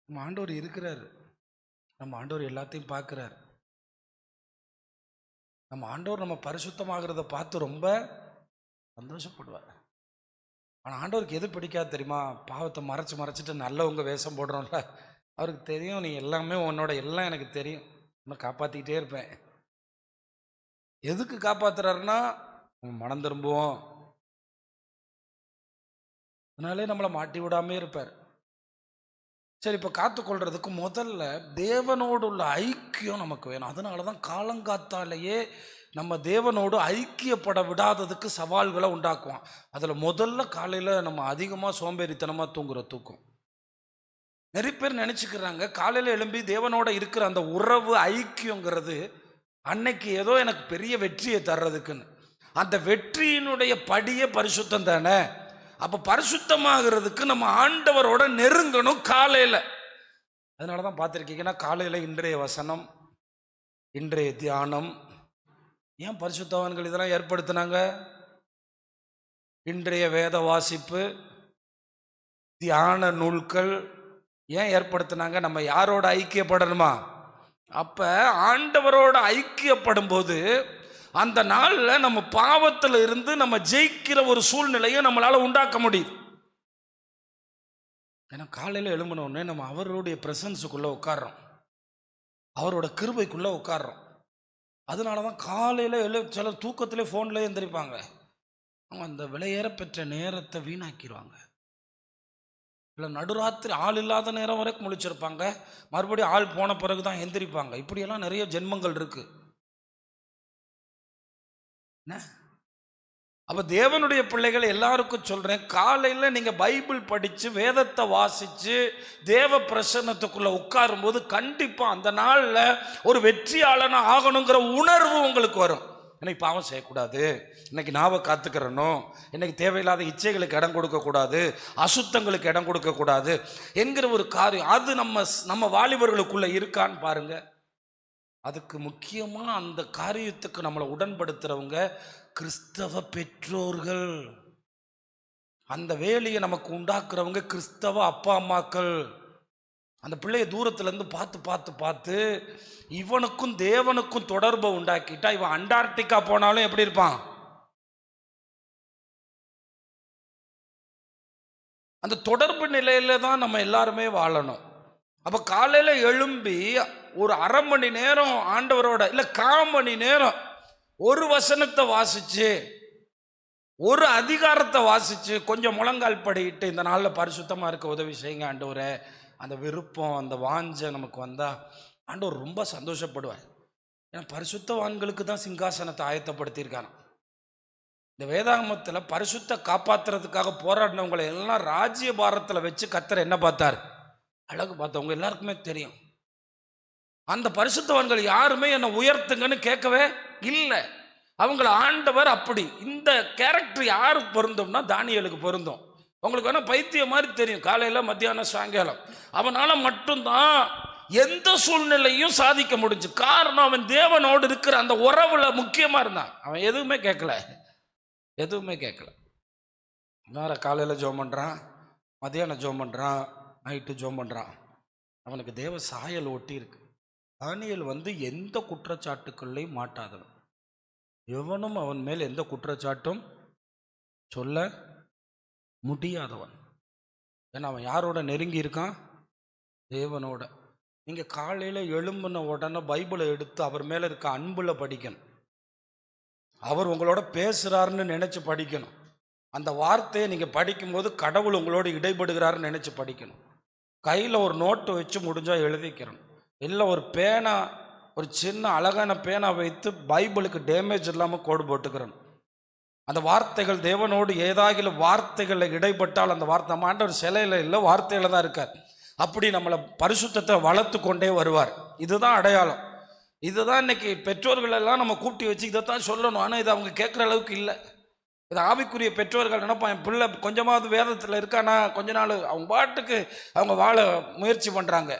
நம்ம ஆண்டவர் இருக்கிறாரு. நம்ம ஆண்டவர் எல்லாத்தையும் பார்க்கிறார். நம்ம ஆண்டவர் நம்ம பரிசுத்தமாகிறத பார்த்து ரொம்ப சந்தோஷப்படுவார். ஆனால் ஆண்டவருக்கு எது பிடிக்காது தெரியுமா? பாவத்தை மறைச்சிட்டு நல்லவங்க வேஷம் போடுறோம்ல, அவருக்கு தெரியும் நீ எல்லாமே உன்னோட எல்லாம் எனக்கு தெரியும், உன்னை காப்பாற்றிக்கிட்டே இருப்பேன். எதுக்கு காப்பாத்துறாருன்னா மனம் திரும்புவோம், அதனாலே நம்மளை மாட்டி விடாமே இருப்பார். சரி, இப்போ காத்துக்கொள்றதுக்கு முதல்ல தேவனோடு உள்ள ஐக்கியம் நமக்கு வேணும். அதனால தான் காலங்காத்தாலேயே நம்ம தேவனோடு ஐக்கியப்பட விடாததுக்கு சவால்களை உண்டாக்குவோம். அதில் முதல்ல காலையில் நம்ம அதிகமாக சோம்பேறித்தனமாக தூங்குற தூக்கம். நிறைய பேர் நினச்சிக்கிறாங்க காலையில் எழும்பி தேவனோட இருக்கிற அந்த உறவு ஐக்கியங்கிறது அன்னைக்கு ஏதோ எனக்கு பெரிய வெற்றியை தர்றதுக்குன்னு. அந்த வெற்றியினுடைய படியே பரிசுத்தம் தானே. அப்போ பரிசுத்தமாகிறதுக்கு நம்ம ஆண்டவரோட நெருங்கணும் காலையில். அதனால தான் பார்த்துருக்கீங்கன்னா காலையில் இன்றைய வசனம், இன்றைய தியானம். ஏன் பரிசுத்தவான்கள் இதெல்லாம் ஏற்படுத்தினாங்க? இன்றைய வேத வாசிப்பு, தியான நூல்கள் ஏன் ஏற்படுத்தினாங்க? நம்ம யாரோட ஐக்கியப்படணுமா? அப்போ ஆண்டவரோட ஐக்கியப்படும் போது அந்த நாளில் நம்ம பாவத்தில் இருந்து நம்ம ஜெயிக்கிற ஒரு சூழ்நிலையை நம்மளால் உண்டாக்க முடியும். ஏன்னா காலையில் எழும்பினோடனே நம்ம அவருடைய பிரசன்ஸுக்குள்ளே உட்கார்றோம், அவரோட கிருபைக்குள்ளே உட்கார்றோம். அதனால தான் காலையில் சிலர் தூக்கத்திலே ஃபோனில் எந்திரிப்பாங்க. அவங்க அந்த விலையேற பெற்ற நேரத்தை வீணாக்கிடுவாங்க. இல்லை நடுராத்திரி ஆள் இல்லாத நேரம் வரைக்கும் முழிச்சிருப்பாங்க, மறுபடியும் ஆள் போன பிறகு தான் எந்திரிப்பாங்க. இப்படியெல்லாம் நிறைய ஜென்மங்கள் இருக்குது. அப்போ தேவனுடைய பிள்ளைகள் எல்லாருக்கும் சொல்கிறேன், காலையில் நீங்கள் பைபிள் படித்து வேதத்தை வாசித்து தேவ பிரசன்னத்துக்குள்ளே உட்காரும்போது கண்டிப்பாக அந்த நாளில் ஒரு வெற்றியாளனாக ஆகணுங்கிற உணர்வு உங்களுக்கு வரும். இன்னைக்கு பாவம் செய்யக்கூடாது, இன்னைக்கு நாவை காத்துக்கிறணும், இன்னைக்கு தேவையில்லாத இச்சைகளுக்கு இடம் கொடுக்கக்கூடாது, அசுத்தங்களுக்கு இடம் கொடுக்கக்கூடாது என்கிற ஒரு காரியம் அது நம்ம வாலிபர்களுக்குள்ளே இருக்கான்னு பாருங்க. அதுக்கு முக்கியமாக அந்த காரியத்துக்கு நம்மளை உடன்படுத்துகிறவங்க கிறிஸ்தவ பெற்றோர்கள். அந்த வேலையை நமக்கு உண்டாக்குறவங்க கிறிஸ்தவ அப்பா அம்மாக்கள். அந்த பிள்ளைய தூரத்துலேருந்து பார்த்து பார்த்து பார்த்து இவனுக்கும் தேவனுக்கும் தொடர்பை உண்டாக்கிட்டா இவன் அண்டார்டிகா போனாலும் எப்படி இருப்பான்? அந்த தொடர்பு நிலையில தான் நம்ம எல்லாருமே வாழணும். அப்போ காலையில் எழும்பி ஒரு அரை மணி நேரம் ஆண்டவரோட, இல்லை 1/4 மணி நேரம் ஒரு வசனத்தை வாசிச்சு ஒரு அதிகாரத்தை வாசிச்சு கொஞ்சம் முழங்கால் படிக்கிட்டு இந்த நாளில் பரிசுத்தமாக இருக்க உதவி செய்யுங்க ஆண்டவரே, அந்த விருப்பம் அந்த வாஞ்சை நமக்கு வந்தால் ஆண்டவர் ரொம்ப சந்தோஷப்படுவார். ஏன்னா பரிசுத்தவான்களுக்கு தான் சிங்காசனத்தை ஆயத்தப்படுத்தியிருக்காங்க. இந்த வேதாகமத்தில் பரிசுத்த காப்பாற்றுறதுக்காக போராடினவங்களை எல்லாம் ராஜ்ய பாரத்தில் வச்சு கர்த்தர் என்ன பார்த்தார்? அழகு பார்த்தவங்க எல்லாருக்குமே தெரியும். அந்த பரிசுத்தவான்கள் யாருமே என்னை உயர்த்துங்கன்னு கேட்கவே இல்லை. அவங்கள ஆண்டவர் அப்படி. இந்த கேரக்டர் யாருக்கு பொருந்தும்னா தானியேலுக்கு பொருந்தும். உங்களுக்கு வேணா பைத்தியம் மாதிரி தெரியும், காலையில் மத்தியானம் சாயங்காலம். அவனால் மட்டும்தான் எந்த சூழ்நிலையும் சாதிக்க முடிஞ்சு. காரணம் அவன் தேவனோடு இருக்கிற அந்த உறவுல முக்கியமாக இருந்தான். அவன் எதுவுமே கேட்கல. வேற காலையில் ஜோம் பண்ணுறான், மத்தியானம் ஜோம் பண்ணுறான், நைட்டு ஜோம் பண்ணுறான். அவனுக்கு தேவ சாயல் ஒட்டி இருக்கு. தானியேல் எந்த குற்றச்சாட்டுக்கள்லையும் மாட்டாதவன், எவனும் அவன் மேல் எந்த குற்றச்சாட்டும் சொல்ல முடியாதவன். ஏன்னா அவன் யாரோட நெருங்கி இருக்கான்? தேவனோட. நீங்கள் காலையில் எழும்பின உடனே பைபிளை எடுத்து அவர் மேலே இருக்க அன்பில் படிக்கணும். அவர் உங்களோட பேசுகிறாருன்னு நினச்சி படிக்கணும். அந்த வார்த்தையை நீங்கள் படிக்கும்போது கடவுள் உங்களோட இடைபடுகிறாருன்னு நினச்சி படிக்கணும். கையில் ஒரு நோட்டு வச்சு முடிஞ்சால் எழுதிக்கிறணும். இல்லை ஒரு பேனா, ஒரு சின்ன அழகான பேனா வைத்து பைபிளுக்கு டேமேஜ் இல்லாமல் கோடு போட்டுக்கிறணும். அந்த வார்த்தைகள் தேவனோடு ஏதாகிலும் வார்த்தைகளில் இடைப்பட்டால் அந்த வார்த்தை நம்ம ஆண்டவர் சிலையில் இல்லை, வார்த்தையில் தான் இருக்கார். அப்படி நம்மளை பரிசுத்தத்தை வளர்த்து கொண்டே வருவார். இதுதான் அடையாளம். இதுதான் இன்னைக்கு பெற்றோர்கள் எல்லாம் நம்ம கூட்டி வச்சு இதைத்தான் சொல்லணும். ஆனால் இது அவங்க கேட்குற அளவுக்கு இல்லை. இது ஆவிக்குரிய பெற்றோர்கள் நினைப்பான், என் பிள்ளை கொஞ்சமாவது வேதத்தில் இருக்கானா, கொஞ்ச நாள் அவங்க பாட்டுக்கு அவங்க வாழ முயற்சி பண்ணுறாங்க.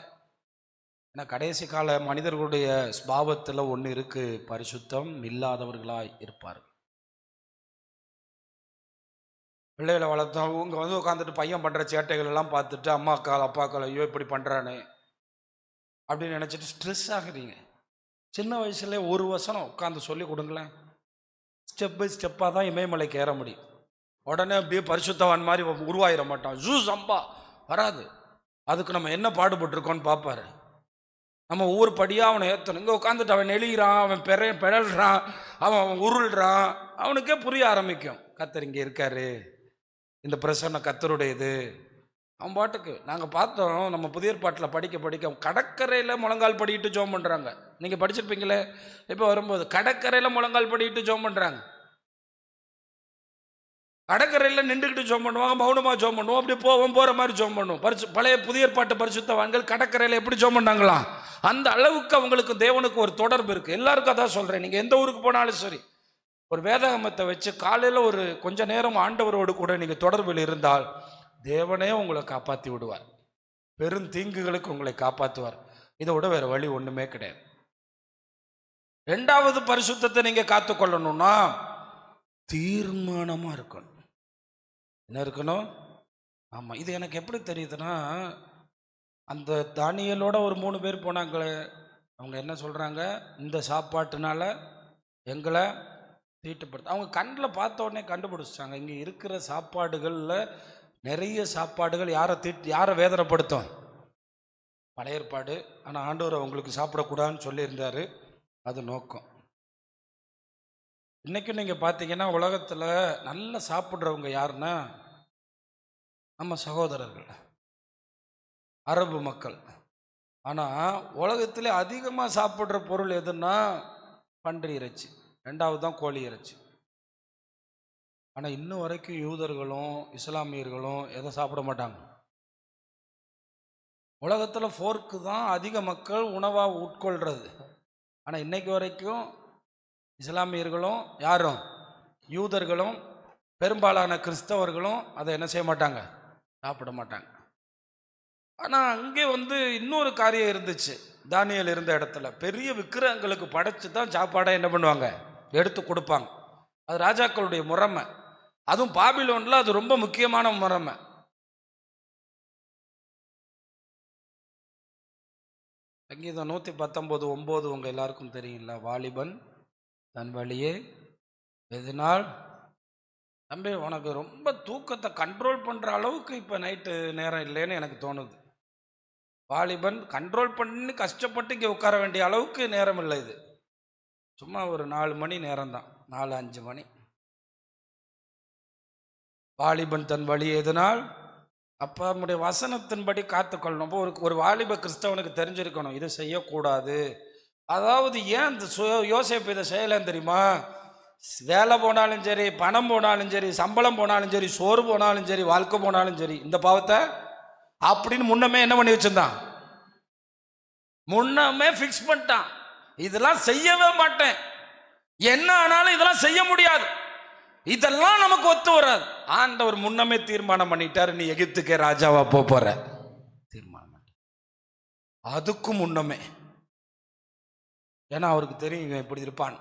ஏன்னா கடைசி கால மனிதர்களுடைய ஸ்பாவத்தில் ஒன்று இருக்குது, பரிசுத்தம் இல்லாதவர்களாய் இருப்பார்கள். பிள்ளைகளை வளர்த்தோம். அவங்க வந்து உட்காந்துட்டு பையன் பண்ணுற சேட்டைகள் எல்லாம் பார்த்துட்டு அம்மாக்கால் அப்பாக்கால் ஐயோ இப்படி பண்ணுறானே அப்படின்னு நினச்சிட்டு ஸ்ட்ரெஸ் ஆகுறீங்க. சின்ன வயசுல ஒரு வசனம் உட்காந்து சொல்லி கொடுங்களேன். ஸ்டெப் பை ஸ்டெப்பாக தான் இமயமலைக்கு ஏற முடியும். உடனே அப்படியே பரிசுத்தவான் மாதிரி உருவாயிட மாட்டான். சம்பா வராது. அதுக்கு நம்ம என்ன பாடுபட்டுருக்கோன்னு பார்ப்பாரு. நம்ம ஒவ்வொரு படியாக அவனை ஏற்றணும். இங்கே உட்காந்துட்டு அவன் நெளிகிறான், அவன் பிழல்றான், அவன் உருள்றான். அவனுக்கே புரிய ஆரம்பிக்கும், கத்தர் இங்கே இருக்காரு, இந்த பிரசன்ன கத்தருடையது. அவன் பாட்டுக்கு நாங்கள் பார்த்தோம். நம்ம புதிய ஏற்பாட்டில் படிக்க கடற்கரையில் முழங்கால் படிக்கிட்டு ஜோம் பண்ணுறாங்க. நீங்கள் படிச்சிருப்பீங்களே. இப்போ வரும்போது கடற்கரையில் முழங்கால் படிக்கிட்டு ஜோம் பண்ணுறாங்க. கடற்கரையில் நின்றுக்கிட்டு ஜோம் பண்ணுவாங்க, மௌனமாக ஜோம் பண்ணுவோம், அப்படி போகிற மாதிரி ஜோம் பண்ணுவோம். பழைய புதிய ஏற்பாட்டு பரிசுத்தவான்கள் கடற்கரையில் எப்படி ஜோம் பண்ணாங்களாம், அந்த அளவுக்கு அவங்களுக்கு தேவனுக்கு ஒரு தொடர்பு இருக்குது. எல்லாருக்கும் அதான் சொல்கிறேன். நீங்கள் எந்த ஊருக்கு போனாலும் சரி, ஒரு வேதாகமத்தை வச்சு காலையில் ஒரு கொஞ்ச நேரம் ஆண்டவரோடு கூட நீங்கள் தொடர்பில் இருந்தால் தேவனே உங்களை காப்பாற்றி விடுவார். பெரும் தீங்குகளுக்கு உங்களை காப்பாற்றுவார். இதை விட வேற வழி ஒன்றுமே கிடையாது. ரெண்டாவது பரிசுத்தத்தை நீங்கள் காத்துக்கொள்ளணும்னா தீர்மானமாக இருக்கணும். என்ன இருக்கணும்? ஆமாம். இது எனக்கு எப்படி தெரியுதுன்னா, அந்த தானியலோட ஒரு 3 பேர் போனாங்களே, அவங்க என்ன சொல்கிறாங்க, இந்த சாப்பாட்டுனால எங்களை தீட்டுப்படுத்த. அவங்க கண்ணில் பார்த்த உடனே கண்டுபிடிச்சிட்டாங்க, இங்கே இருக்கிற சாப்பாடுகளில் நிறைய சாப்பாடுகள் யாரை வேதனைப்படுத்தும்? பழைய ஏற்பாடு. ஆனால் ஆண்டவர் அவங்களுக்கு சாப்பிடக்கூடாதுன்னு சொல்லியிருந்தார். அது நோக்கம். இன்றைக்கும் நீங்கள் பார்த்தீங்கன்னா உலகத்தில் நல்லா சாப்பிட்றவங்க யாருன்னா நம்ம சகோதரர்கள், அரபு மக்கள். ஆனால் உலகத்தில் அதிகமாக சாப்பிட்ற பொருள் எதுன்னா பன்றி இறைச்சி, 2வது தான் கோழி இறைச்சி. ஆனால் இன்னும் வரைக்கும் யூதர்களும் இஸ்லாமியர்களும் எதை சாப்பிட மாட்டாங்க. உலகத்தில் ஃபோர்க்கு தான் அதிக மக்கள் உணவாக உட்கொள்கிறது. ஆனால் இன்னைக்கு வரைக்கும் இஸ்லாமியர்களும் யாரும் யூதர்களும் பெரும்பாலான கிறிஸ்தவர்களும் அதை என்ன செய்ய மாட்டாங்க, சாப்பிட மாட்டாங்க. ஆனால் அங்கே வந்து இன்னொரு காரியம் இருந்துச்சு. தானியேல் இருந்த இடத்துல பெரிய விக்கிரகங்களுக்கு படைச்சு தான் சாப்பாடை என்ன பண்ணுவாங்க, எடுத்து கொடுப்பாங்க. அது ராஜாக்களுடைய முறைமை. அதுவும் பாபிலோன்ல அது ரொம்ப முக்கியமான முறைமை. சங்கீதம் 119:9 உங்க எல்லாருக்கும் தெரியுங்களா? வாலிபன் தன் வழியே எதனால். தம்பி, உனக்கு ரொம்ப தூக்கத்தை கண்ட்ரோல் பண்ணுற அளவுக்கு இப்போ நைட்டு நேரம் இல்லைன்னு எனக்கு தோணுது. வாலிபன் கண்ட்ரோல் பண்ணி கஷ்டப்பட்டு இங்கே உட்கார வேண்டிய அளவுக்கு நேரம் இல்லை. இது சும்மா ஒரு 4 மணி நேரம் தான், 4-5 மணி. வாலிபன் தன் வழி எதனால். அப்போ நம்முடைய வசனத்தின்படி காத்துக்கொள்ளணும். அப்போ ஒரு வாலிப கிறிஸ்தவனுக்கு தெரிஞ்சிருக்கணும், இதை செய்யக்கூடாது. அதாவது ஏன் இந்த யோசேப்பு இதை செய்யலைன்னு தெரியுமா? வேலை போனாலும் சரி, பணம் போனாலும் சரி, சம்பளம் போனாலும் சரி, சோறு போனாலும் சரி, வாழ்க்கை போனாலும் சரி, இந்த பாவத்தை அப்படின்னு முன்னமே என்ன பண்ணி வச்சிருந்தான், முன்னமே ஃபிக்ஸ் பண்ணிட்டான். இதெல்லாம் செய்யவே மாட்டேன், என்ன ஆனாலும் இதெல்லாம் செய்ய முடியாது, இதெல்லாம் நமக்கு ஒத்து வராது. ஆண்டவர் முன்னமே தீர்மானம் பண்ணிட்டாரு, நீ எகிப்துக்கே ராஜாவா போற தீர்மானம். அதுக்கும் முன்னமே, ஏன்னா அவருக்கு தெரியும் இப்படி இருப்பான்.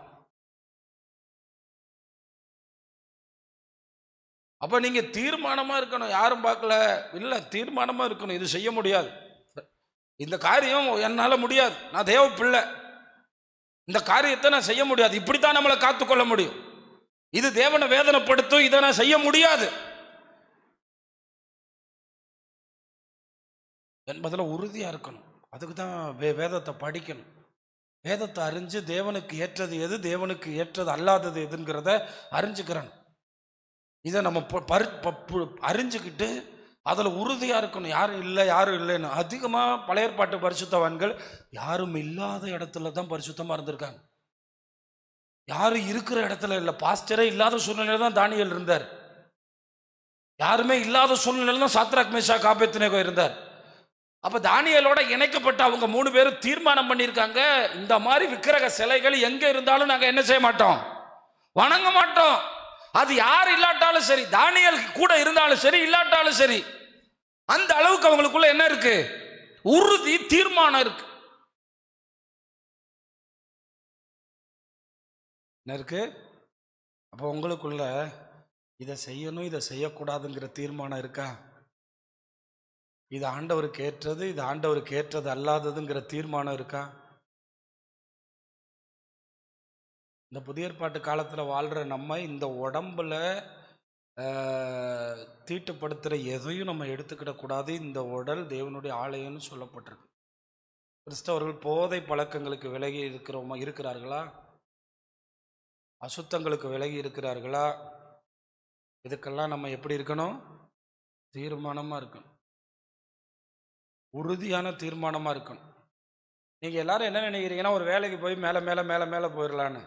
அப்ப நீங்க தீர்மானமா இருக்கணும். யாரும் பார்க்கல இல்ல, தீர்மானமா இருக்கணும். இது செய்ய முடியாது, இந்த காரியம் என்னால முடியாது, நான் தேவ பிள்ளை, இந்த காரியத்தை நான் செய்ய முடியாது, இப்படித்தான் நம்மளை காத்துக்கொள்ள முடியும், இது தேவனை வேதனைப்படுத்தும், இதை நான் செய்ய முடியாது என்பதில் உறுதியா இருக்கணும். அதுக்கு தான் வேதத்தை படிக்கணும். வேதத்தை அறிஞ்சு தேவனுக்கு ஏற்றது எது, தேவனுக்கு ஏற்றது அல்லாதது எதுங்கிறத அறிஞ்சுக்கிறேன். இதை நம்ம அறிஞ்சுக்கிட்டு அதில் உறுதியாக இருக்கணும். யாரும் இல்லை யாரும் இல்லைன்னு. அதிகமாக பழைய ஏற்பாட்டு பரிசுத்தவான்கள் யாரும் இல்லாத இடத்துல தான் பரிசுத்தமாக இருந்திருக்காங்க. யாரும் இருக்கிற இடத்துல இல்லை. பாஸ்டரே இல்லாத சூழ்நிலையில தான் தானியேல் இருந்தார். யாருமே இல்லாத சூழ்நிலையில தான் சாத்ராக் மேஷாக் ஆபேத்நேகோ இருந்தார். அப்ப தானியேலோட இணைக்கப்பட்ட அவங்க 3 பேரும் தீர்மானம் பண்ணியிருக்காங்க, இந்த மாதிரி விக்கிரக சிலைகள் எங்க இருந்தாலும் நாங்க என்ன செய்ய மாட்டோம், வணங்க மாட்டோம். அது யார் இல்லாட்டாலும் சரி, தானியேல் கூட இருந்தாலும் சரி இல்லாட்டாலும் சரி, அந்த அளவுக்கு அவங்களுக்குள்ள என்ன இருக்கு, உறுதி, தீர்மானம் இருக்கு. என்ன இருக்கு? அப்போ உங்களுக்குள்ள இதை செய்யணும் இதை செய்யக்கூடாதுங்கிற தீர்மானம் இருக்கா? இது ஆண்டவருக்கு ஏற்றது, இது ஆண்டவருக்கு ஏற்றது அல்லாததுங்கிற தீர்மானம் இருக்கா? இந்த புதிய ஏற்பாட்டு காலத்தில் வாழ்கிற நம்ம இந்த உடம்புல தீட்டுப்படுத்துகிற எதையும் நம்ம எடுத்துக்கிடக்கூடாது. இந்த உடல் தேவனுடைய ஆலயம்னு சொல்லப்பட்டிருக்கு. கிறிஸ்தவர்கள் போதை பழக்கங்களுக்கு விலகி இருக்கிறார்களா? அசுத்தங்களுக்கு விலகி இருக்கிறார்களா? இதுக்கெல்லாம் நம்ம எப்படி இருக்கணும்? தீர்மானமாக இருக்கணும், உறுதியான தீர்மானமாக இருக்கணும். நீங்கள் எல்லாரும் என்ன நினைக்கிறீங்கன்னா, ஒரு வேலைக்கு போய் மேலே மேலே மேலே மேலே போயிடலான்னு.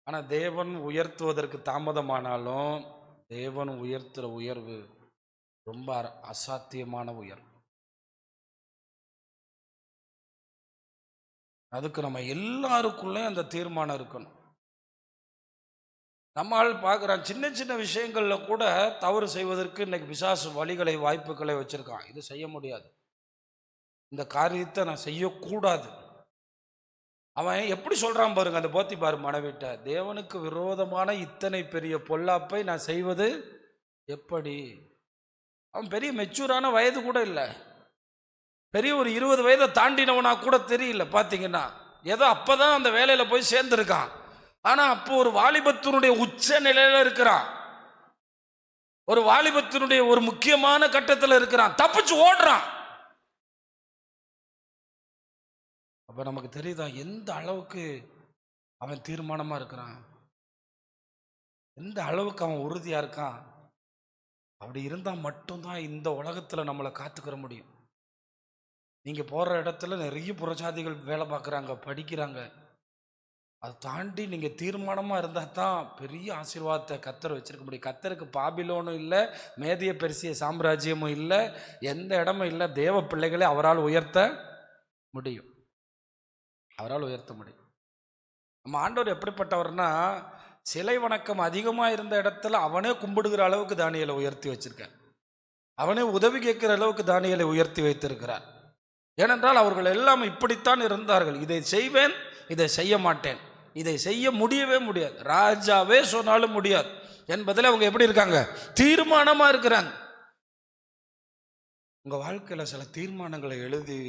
ஆனால் தேவன் உயர்த்துவதற்கு தாமதமானாலும் தேவன் உயர்த்துகிற உயர்வு ரொம்ப அசாத்தியமான உயர்வு. அதுக்கு நம்ம எல்லாருக்குள்ளே அந்த தீர்மானம் இருக்கணும். நம்மால் பார்க்குறான் சின்ன சின்ன விஷயங்களில் கூட தவறு செய்வதற்கு இன்னைக்கு பிசாசு வழிகளை வாய்ப்புகளை வச்சுருக்கான். இது செய்ய முடியாது, இந்த காரியத்தை நான் செய்யக்கூடாது. அவன் எப்படி சொல்கிறான் பாருங்க, அந்த போத்திபார் மனைவிட்ட, தேவனுக்கு விரோதமான இத்தனை பெரிய பொல்லாப்பை நான் செய்வது எப்படி? அவன் பெரிய மெச்சூரான வயது கூட இல்லை, பெரிய ஒரு 20 வயதை தாண்டினவனா கூட தெரியல. பார்த்தீங்கன்னா ஏதோ அப்போதான் அந்த வேலையில் போய் சேர்ந்துருக்கான். ஆனால் அப்போ ஒரு வாலிபத்தினுடைய உச்ச நிலையில் இருக்கிறான், ஒரு வாலிபத்தினுடைய ஒரு முக்கியமான கட்டத்தில் இருக்கிறான், தப்பிச்சு ஓடுறான். அப்போ நமக்கு தெரியுதா எந்த அளவுக்கு அவன் தீர்மானமாக இருக்கிறான், எந்த அளவுக்கு அவன் உறுதியாக இருக்கான். அப்படி இருந்தால் மட்டும்தான் இந்த உலகத்தில் நம்மளை காத்துக்கிற முடியும். நீங்கள் போகிற இடத்துல நிறைய புறஜாதிகள் வேலை பார்க்குறாங்க, படிக்கிறாங்க. அதை தாண்டி நீங்கள் தீர்மானமாக இருந்தால் தான் பெரிய ஆசீர்வாதத்தை கர்த்தர் வச்சிருக்க முடியும். கர்த்தருக்கு பாபிலோனும் இல்லை, மேதிய பெர்சிய சாம்ராஜ்யமும் இல்லை, எந்த இடமும் இல்லை. தேவ பிள்ளைகளை அவரால் உயர்த்த முடியும், அவரால் உயர்த்த முடியும். நம்ம ஆண்டவர் எப்படிப்பட்டவர்னா, சிலை வணக்கம் அதிகமாக இருந்த இடத்துல அவனே கும்பிடுகிற அளவுக்கு தானியேலை உயர்த்தி வச்சிருக்கார். அவனே உதவி கேட்கிற அளவுக்கு தானியேலை உயர்த்தி வைத்திருக்கிறார். ஏனென்றால் அவர்கள் எல்லாம் இப்படித்தான் இருந்தார்கள். இதை செய்வேன், இதை செய்ய மாட்டேன், இதை செய்ய முடியவே முடியாது, ராஜாவே சொன்னாலும் முடியாது என்பதில் அவங்க எப்படி இருக்காங்க? தீர்மானமாக இருக்கிறாங்க. உங்கள் வாழ்க்கையில் சில தீர்மானங்களை எழுதி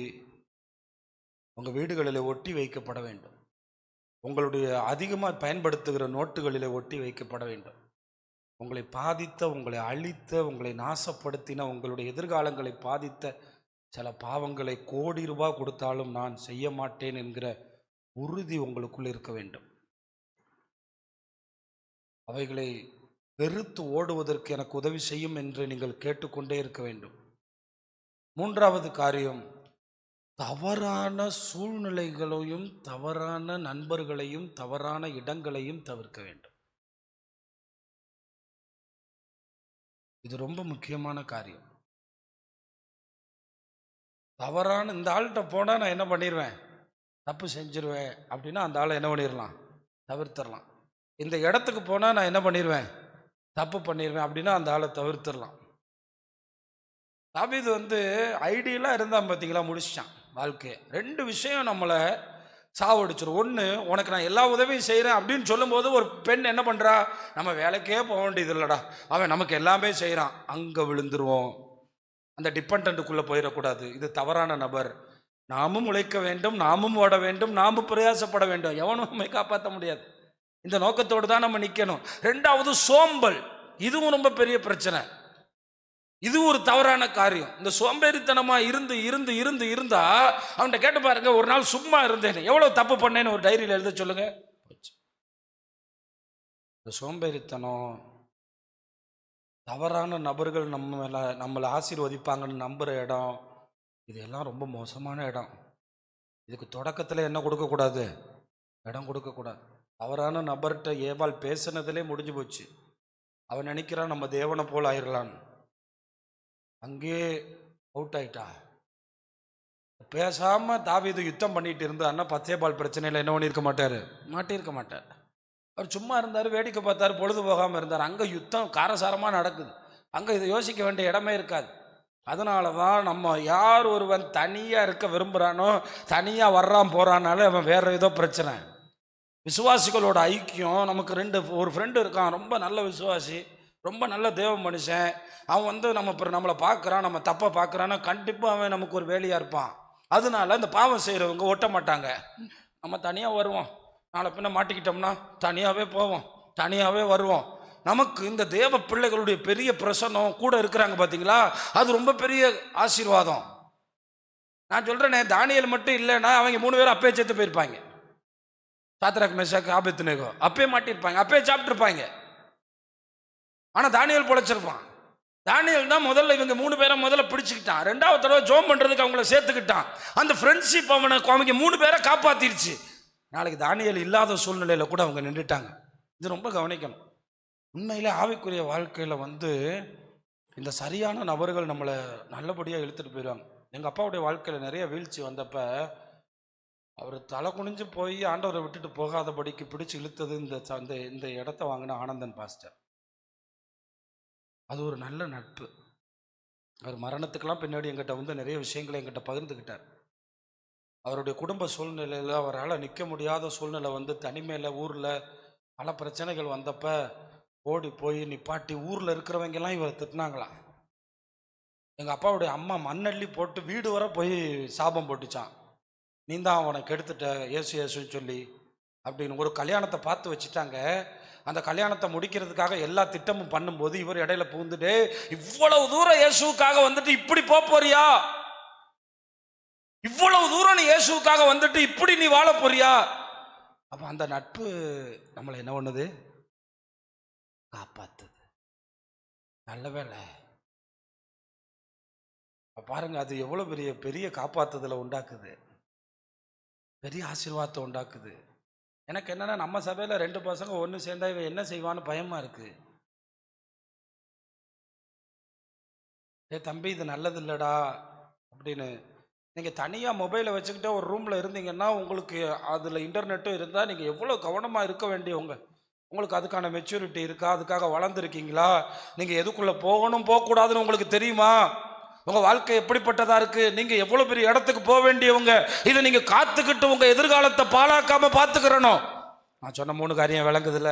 உங்கள் வீடுகளில் ஒட்டி வைக்கப்பட வேண்டும். உங்களுடைய அதிகமாக பயன்படுத்துகிற நோட்டுகளில் ஒட்டி வைக்கப்பட வேண்டும். உங்களை பாதித்த, உங்களை அழித்த, உங்களை நாசப்படுத்தின, உங்களுடைய எதிர்காலங்களை பாதித்த சில பாவங்களை கோடி ரூபாய் கொடுத்தாலும் நான் செய்ய மாட்டேன் என்கிற உறுதி உங்களுக்குள் இருக்க வேண்டும். அவைகளை வெறுத்து ஓடுவதற்கு எனக்கு உதவி செய்யும் என்று நீங்கள் கேட்டுக்கொண்டே இருக்க வேண்டும். மூன்றாவது காரியம், தவறான சூழ்நிலைகளையும் தவறான நண்பர்களையும் தவறான இடங்களையும் தவிர்க்க வேண்டும். இது ரொம்ப முக்கியமான காரியம். தவறான இந்த ஆள்கிட்ட போனால் நான் என்ன பண்ணிடுவேன், தப்பு செஞ்சிருவேன் அப்படின்னா அந்த ஆளை என்ன பண்ணிடலாம், தவிர்த்திடலாம். இந்த இடத்துக்கு போனால் நான் என்ன பண்ணிடுவேன், தப்பு பண்ணிடுவேன் அப்படின்னா அந்த ஆளை தவிர்த்திடலாம். தாவீது ஐடியலாக இருந்தால் பார்த்தீங்களா, முடிச்சிட்டான் வாழ்க்கையை. 2 விஷயம் நம்மளை சாவடிச்சிடும். ஒன்று, உனக்கு நான் எல்லா உதவியும் செய்கிறேன் அப்படின்னு சொல்லும்போது ஒரு பெண் என்ன பண்ணுறா, நம்ம வேலைக்கே போக வேண்டியது இல்லைடா, அவன் நமக்கு எல்லாமே செய்கிறான், அங்கே விழுந்துருவோம். அந்த டிபெண்ட்டுக்குள்ளே போயிடக்கூடாது. இது தவறான நபர். நாமும் உழைக்க வேண்டும், நாமும் ஓட வேண்டும், நாமும் பிரயாசப்பட வேண்டும், எவனும் நம்மை காப்பாற்ற முடியாது. இந்த நோக்கத்தோடு தான் நம்ம நிற்கணும். 2வது சோம்பல். இதுவும் ரொம்ப பெரிய பிரச்சனை. இது ஒரு தவறான காரியம். இந்த சோம்பேறித்தனமாக இருந்து இருந்து இருந்து இருந்தா அவன்கிட்ட கேட்டு பாருங்க, ஒரு நாள் சும்மா இருந்தேன் எவ்வளோ தப்பு பண்ணேன்னு ஒரு டைரியில் எழுத சொல்லுங்க. இந்த சோம்பேறித்தனம், தவறான நபர்கள் நம்மளை ஆசீர்வதிப்பாங்கன்னு நம்புகிற இடம், இதெல்லாம் ரொம்ப மோசமான இடம். இதுக்கு தொடக்கத்தில் என்ன கொடுக்கக்கூடாது, இடம் கொடுக்கக்கூடாது. தவறான நபர்கிட்ட ஏவாள் பேசினதிலே முடிஞ்சு போச்சு. அவன் நினைக்கிறான் நம்ம தேவனை போல் ஆயிடலான்னு, அங்கே அவுட் ஆயிட்டா. பேசாமல் தாவீது யுத்தம் பண்ணிட்டு இருந்தாருன்னா பச்சைபால் பிரச்சனையில் என்ன பண்ணியிருக்க மாட்டார். அவர் சும்மா இருந்தார், வேடிக்கை பார்த்தார், பொழுது போகாமல் இருந்தார். அங்கே யுத்தம் காரசாரமாக நடக்குது, அங்கே இதை யோசிக்க வேண்டிய இடமே இருக்காது. அதனால தான் நம்ம யார் ஒருவன் தனியாக இருக்க விரும்புகிறானோ, தனியாக வர்றான் போகிறானாலே அவன் வேறு ஏதோ பிரச்சனை. விசுவாசிகளோட ஐக்கியம் நமக்கு ஒரு ஃப்ரெண்டு இருக்கான், ரொம்ப நல்ல விசுவாசி, ரொம்ப நல்ல தேவ மனுஷன். அவன் வந்து நம்மளை பார்க்குறான், நம்ம தப்பாக பார்க்குறான்னா கண்டிப்பாக அவன் நமக்கு ஒரு வேலையாக இருப்பான். அதனால இந்த பாவம் செய்கிறவங்க ஒட்ட மாட்டாங்க. நம்ம தனியாக வருவோம், நாளை பின்ன மாட்டிக்கிட்டோம்னா தனியாகவே போவோம், தனியாகவே வருவோம். நமக்கு இந்த தேவ பிள்ளைகளுடைய பெரிய பிரசன்னம் கூட இருக்கிறாங்க பார்த்தீங்களா, அது ரொம்ப பெரிய ஆசீர்வாதம். நான் சொல்கிறேனே, தானியேல் மட்டும் இல்லைன்னா அவங்க 3 பேரும் அப்பயே செத்து போயிருப்பாங்க. சாத்ராக் மேஷாக் ஆபேத்நேகோ அப்பயே மாட்டிருப்பாங்க, அப்பயே சாப்பிட்டுருப்பாங்க. ஆனால் தானியேல் பொழைச்சிருப்பான். தானியேல் தான் முதல்ல இவங்க 3 பேரை முதல்ல பிடிச்சிக்கிட்டான். 2வது தடவை ஜோம் பண்ணுறதுக்கு அவங்கள சேர்த்துக்கிட்டான். அந்த ஃப்ரெண்ட்ஷிப் அவங்க 3 பேரை காப்பாற்றிருச்சு. நாளைக்கு தானியேல் இல்லாத சூழ்நிலையில் கூட அவங்க நின்றுட்டாங்க. இது ரொம்ப கவனிக்கணும். உண்மையிலே ஆவிக்குரிய வாழ்க்கையில் வந்து இந்த சரியான நபர்கள் நம்மளை நல்லபடியாக இழுத்துட்டு போயிடுவாங்க. எங்கள் அப்பாவுடைய வாழ்க்கையில் நிறைய வீழ்ச்சி வந்தப்போ அவர் தலை குனிஞ்சு போய் ஆண்டவரை விட்டுட்டு போகாதபடிக்கு பிடிச்சி இழுத்தது இந்த இடத்த வாங்கின ஆனந்தன் பாஸ்டர். அது ஒரு நல்ல நட்பு. அவர் மரணத்துக்கெல்லாம் பின்னாடி எங்கிட்ட வந்து நிறைய விஷயங்களை எங்கிட்ட பகிர்ந்துக்கிட்டார். அவருடைய குடும்ப சூழ்நிலையில் அவரால் நிற்க முடியாத சூழ்நிலை வந்து தனிமையில் ஊரில் பல பிரச்சனைகள் வந்தப்போ ஓடி போய் நிப்பாட்டி ஊரில் இருக்கிறவங்கெல்லாம் இவரை திட்டினாங்களாம். எங்கள் அப்பாவுடைய அம்மா மண்ணள்ளி போட்டு வீடு வர போய் சாபம் போட்டுச்சான். நீ தான் அவனை கெடுத்துட்ட, ஏசு ஏசுன்னு சொல்லி அப்படின்னு. ஒரு கல்யாணத்தை பார்த்து வச்சுட்டாங்க. அந்த கல்யாணத்தை முடிக்கிறதுக்காக எல்லா திட்டமும் பண்ணும்போது இவர் இடையில பூந்துட்டு, இவ்வளவு தூரம் இயேசுக்காக வந்துட்டு இப்படி போறியா, இவ்வளவு தூரம் நீ இயேசுக்காக வந்துட்டு இப்படி நீ வாழ போறியா? அப்ப அந்த நட்பு நம்மளை என்ன பண்ணுது? காப்பாத்துது. நல்ல வேலை பாருங்க, அது எவ்வளவு பெரிய பெரிய காப்பாத்துதலை உண்டாக்குது, பெரிய ஆசீர்வாதத்தை உண்டாக்குது. எனக்கு என்னன்னா, நம்ம சபையில 2 பசங்க ஒன்று சேர்ந்தா இவன் என்ன செய்வான்னு பயமா இருக்கு. தம்பி இது நல்லது இல்லடா அப்படின்னு. நீங்க தனியா மொபைலை வச்சுக்கிட்டே ஒரு ரூம்ல இருந்தீங்கன்னா, உங்களுக்கு அதுல இன்டர்நெட்டும் இருந்தா நீங்க எவ்வளவு கவனமா இருக்க வேண்டியவங்க. உங்களுக்கு அதுக்கான மெச்சூரிட்டி இருக்கா? அதுக்காக வளர்ந்துருக்கீங்களா? நீங்க எதுக்குள்ள போகணும் போகக்கூடாதுன்னு உங்களுக்கு தெரியுமா? உங்க வாழ்க்கை எப்படிப்பட்டதா இருக்கு? நீங்க எவ்வளவு பெரிய இடத்துக்கு போக வேண்டியவங்க. இதை நீங்க காத்துக்கிட்டு உங்க எதிர்காலத்தை பாழாக்காம பாத்துக்கிறணும். நான் சொன்ன 3 காரியம் விளங்குதுல?